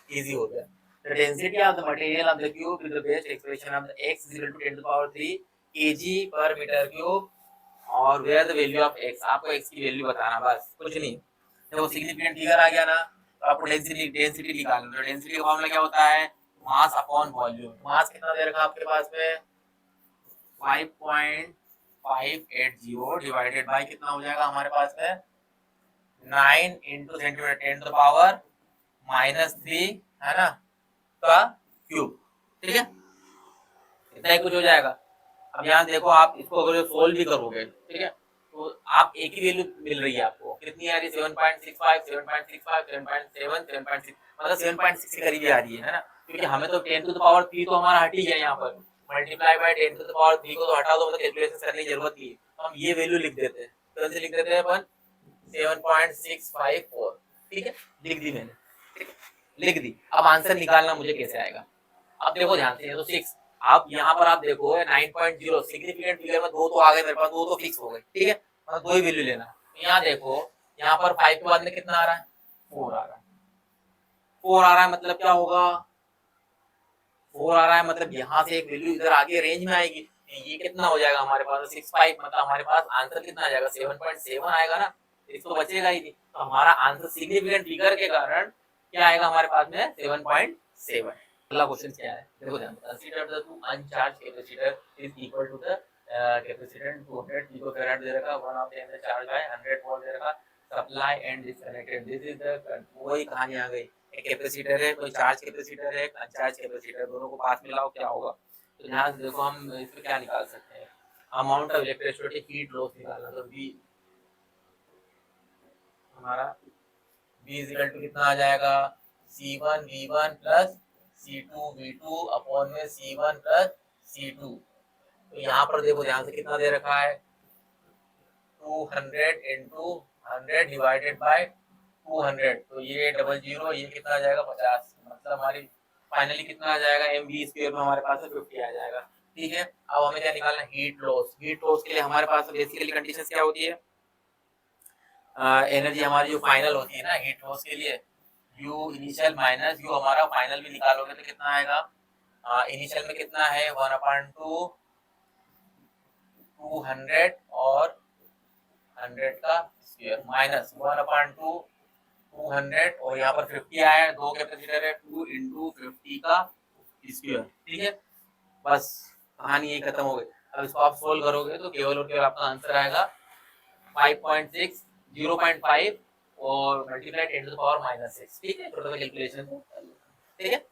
easy हो गया। The density of the material of the cube with the best expression of the x is equal to 10 to the power 3 kg per meter cube, और where the value of x, आपको x की value बताना, बस कुछ नहीं। देखो significant figure आ गया ना, तो आपको डेंसिटी निकालना, तो डेंसिटी का फॉर्मूला क्या होता है, मास अपॉन वॉल्यूम। मास कितना दे रखा आपके पास में 5.580 डिवाइडेड बाय कितना हो जाएगा हमारे पास में 9 into centimetre 10 to the power -3, है ना, का क्यूब, ठीक है, इतना ही कुछ हो जाएगा। अब यहाँ देखो आप इसको अगर सोल्व भी करोगे, ठीक है, तो आप एक ही वैल्यू मिल रही है आपको, कितनी आ रही है 7.65 7.65 7.7 7.6, मतलब 7.6 के करीब आ रही है ना, क्योंकि हमें तो 10 टू द पावर 3 तो हमारा हट ही गया, यहाँ पर multiply by 10 to the power 3 को तो हटा दो, मतलब कैलकुलेशन करने की जरूरत नहीं है, तो हम ये वैल्यू लिख देते हैं, तो ऐसे लिख देते हैं अपन 7.654, ठीक है, लिख दी मैंने, ठीक है, लिख दी। अब आंसर निकालना मुझे कैसे आएगा, अब देखो ध्यान से, तो 6, आप यहाँ पर आप देखो 9.0 सिग्निफिकेंट फिगर में दो तो आ गए मेरे पास, दो तो फिक्स हो गए, ठीक है, मतलब दो ही वैल्यू लेना। तो यहाँ देखो, यहाँ पर 5 के बाद में कितना आ रहा है, 4 आ रहा है, 4 आ रहा है, मतलब क्या होगा, 4 आ रहा है, मतलब यहाँ से एक वैल्यू इधर आगे रेंज में आएगी, ये कितना हो जाएगा हमारे पास 65, मतलब हमारे पास आंसर कितना आ जाएगा 7.7 आएगा ना, इसको बचेगा ही नहीं, तो हमारा आंसर सिग्निफिकेंट फिगर के कारण क्या आएगा हमारे पास में 7.7। अगला क्वेश्चन क्या है, देखो ध्यान, consider the two uncharged capacitor is equal to the capacitance 200 picofarad दे रखा, one of the charge by 100 volt दे रखा, supply and disconnected, this is the, वही कहानी आ गई, एक कैपेसिटर है, कोई चार्ज कैपेसिटर है, एक अनचार्ज कैपेसिटर, दोनों को पास मिलाओ क्या होगा, तो ध्यान से देखो हम इसमें क्या निकाल सकते हैं, amount of electrostatic heat loss निकालना। तो V हमारा V इज इक्वल टू कितना आ जाएगा, C1 V1 plus C2 V2 upon में C1 प्लस C2। तो यहाँ पर देखो ध्यान से कितना दे रखा है, 200 इंटू 100 डिवाइडेड बाय 200। तो ये 00, ये कितना आ जाएगा 50। मतलब हमारी फाइनली कितना आ जाएगा, mv स्क्वायर में हमारे पास 50 आ जाएगा। ठीक है, अब हमें क्या निकालना है, हीट लॉस। हीट लॉस के लिए हमारे पास बेसिकली कंडीशंस क्या होती है, एनर्जी हमारी जो फाइनल होती है ना हीट लॉस के लिए, यू इनिशियल माइनस यू हमारा फाइनल भी निकालोगे तो कितना आएगा, इनिशियल में कितना है 1/2 200 और 100 का स्क्वायर माइनस 1/2 200 और यहाँ पर 50 आया है, दो कैपेसिटर है, 2 इंटू 50 का स्क्वायर। ठीक है, बस कहानी यही खत्म हो गई। अब इसको आप सोल्व करोगे तो केवल और केवल आपका आंसर आएगा 5.6 0.5 और मल्टीप्लाई 10 टू द पावर -6। ठीक है, टोटल कैलकुलेशन। ठीक है।